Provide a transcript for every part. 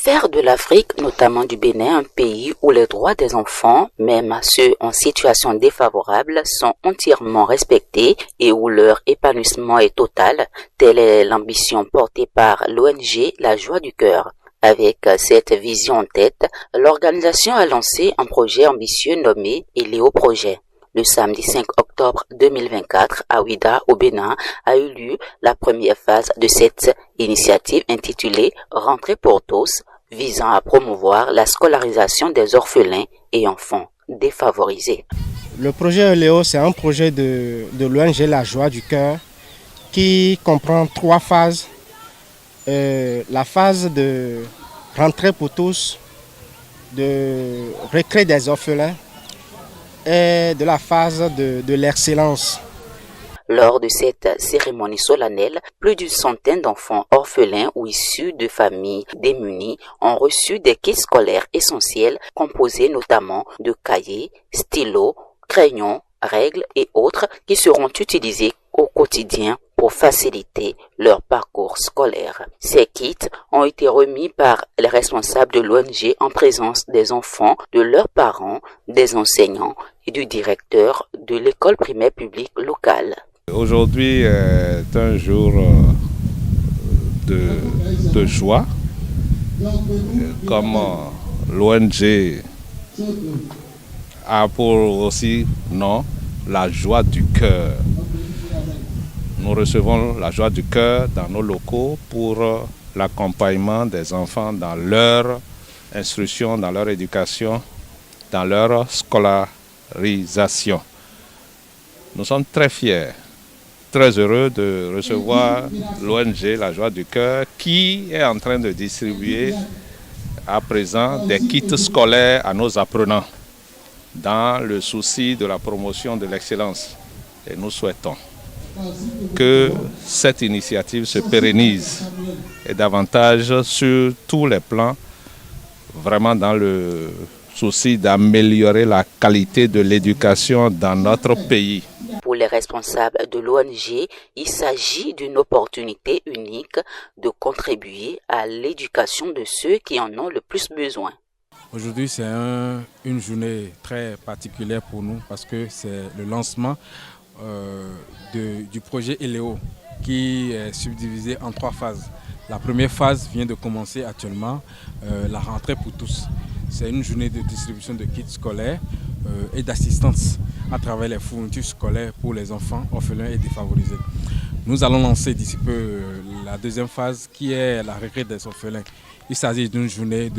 Faire de l'Afrique, notamment du Bénin, un pays où les droits des enfants, même ceux en situation défavorable, sont entièrement respectés et où leur épanouissement est total, telle est l'ambition portée par l'ONG La Joie du Cœur. Avec cette vision en tête, l'organisation a lancé un projet ambitieux nommé Eléo Projet. Le samedi 5 octobre 2024, à Ouidah, au Bénin, a eu lieu la première phase de cette initiative intitulée « Rentrée pour tous », visant à promouvoir la scolarisation des orphelins et enfants défavorisés. Le projet Eléo, c'est un projet de l'ONG La Joie du Cœur qui comprend 3 phases. La phase de rentrée pour tous, de récré des orphelins, et de la phase de l'excellence. Lors de cette cérémonie solennelle, plus d'une centaine d'enfants orphelins ou issus de familles démunies ont reçu des kits scolaires essentiels composés notamment de cahiers, stylos, crayons, règles et autres qui seront utilisés au quotidien pour faciliter leur parcours scolaire. Ces kits ont été remis par les responsables de l'ONG en présence des enfants, de leurs parents, des enseignants et du directeur de l'école primaire publique locale. Aujourd'hui est un jour de joie, comme l'ONG a pour aussi nom la joie du cœur. Nous recevons la joie du cœur dans nos locaux pour l'accompagnement des enfants dans leur instruction, dans leur éducation, dans leur scolarisation. Nous sommes très fiers, très heureux de recevoir l'ONG La Joie du Cœur qui est en train de distribuer à présent des kits scolaires à nos apprenants dans le souci de la promotion de l'excellence. Et nous souhaitons que cette initiative se pérennise et davantage sur tous les plans, vraiment dans le souci d'améliorer la qualité de l'éducation dans notre pays. Pour les responsables de l'ONG, il s'agit d'une opportunité unique de contribuer à l'éducation de ceux qui en ont le plus besoin. Aujourd'hui, c'est une journée très particulière pour nous parce que c'est le lancement du projet Eléo qui est subdivisé en 3 phases. La première phase vient de commencer actuellement, la rentrée pour tous. C'est une journée de distribution de kits scolaires et d'assistance à travers les fournitures scolaires pour les enfants orphelins et défavorisés. Nous allons lancer d'ici peu la deuxième phase qui est la récré des orphelins. Il s'agit d'une journée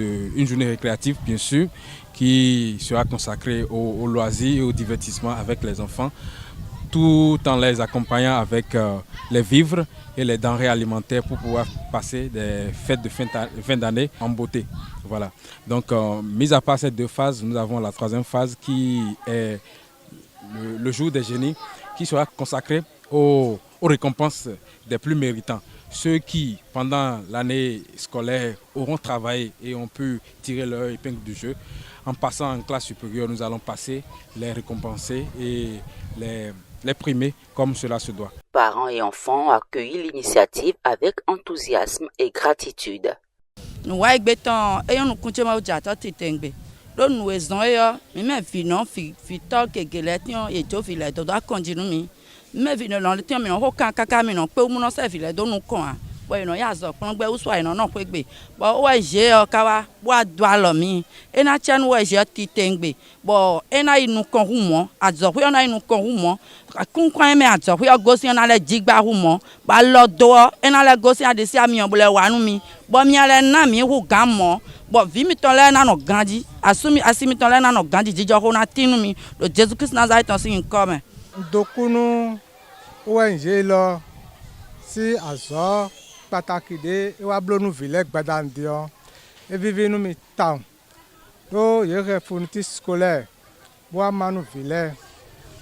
récréative bien sûr qui sera consacrée au loisirs et au divertissement avec les enfants, tout en les accompagnant avec les vivres et les denrées alimentaires pour pouvoir passer des fêtes de fin d'année en beauté. Voilà. Donc, mis à part ces 2 phases, nous avons la 3e phase qui est le jour des génies, qui sera consacré aux récompenses des plus méritants. Ceux qui, pendant l'année scolaire, auront travaillé et ont pu tirer leur épingle du jeu. En passant en classe supérieure, nous allons passer, les récompenser et les primer comme cela se doit. Parents et enfants ont accueilli l'initiative avec enthousiasme et gratitude. Nous avons bueno ya zo pon gbe uso ina na pegbe bo wa je o ka wa do alo mi ena chen wa je ti tengbe bo ena inu kan hu mo azo hu na inu kan hu mo kun kwan me azo hu go si na le jigba hu mo ba lo do ena le go si ade si ami obule wa nu mi bo mi ale na mi hu gan mo bo vi mi ton le na no ganji asimi ton le na no ganji jijo hu na tinu mi do Jesus Christ Nazareth ton sin come dokunu ONG lo si azo pàtàkì dé wa blonu village gbadandio e vivi nu mi town do ye re fourniture scolaire bo amanu village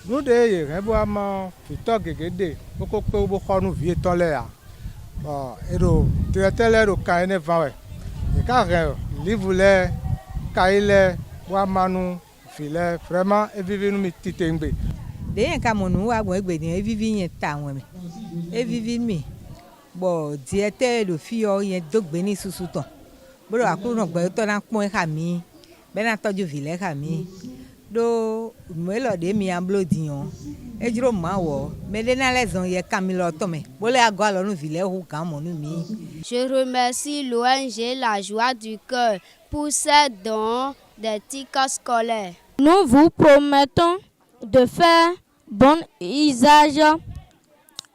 nu de ye re bo am fito gegede boko pe bo khonu vie ton le ya bon ero tele ro kan ne van we e ka re livre ka ile bo amanu village vraiment e vivi nu mi titengbe de yen ka monu wa gbo egbe ni e vivi yen town mi e vivi mi bo diete lo fi o yen dogbe ni susu ton Bro akuru no gbe to na pon ka mi. Be na toju vile ka mi. Do me lo de mi amblo dion. Ejiro ma wo. Me de na leson ye Camilo tome. Bole ago alo nu vile hu kan mo nu mi. Je remercie l'ONG La Joie du Cœur pour ces dons des tickets scolaires. Nous vous promettons de faire bon usage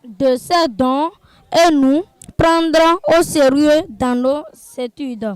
de ces dons et nous prendrons au sérieux dans nos études.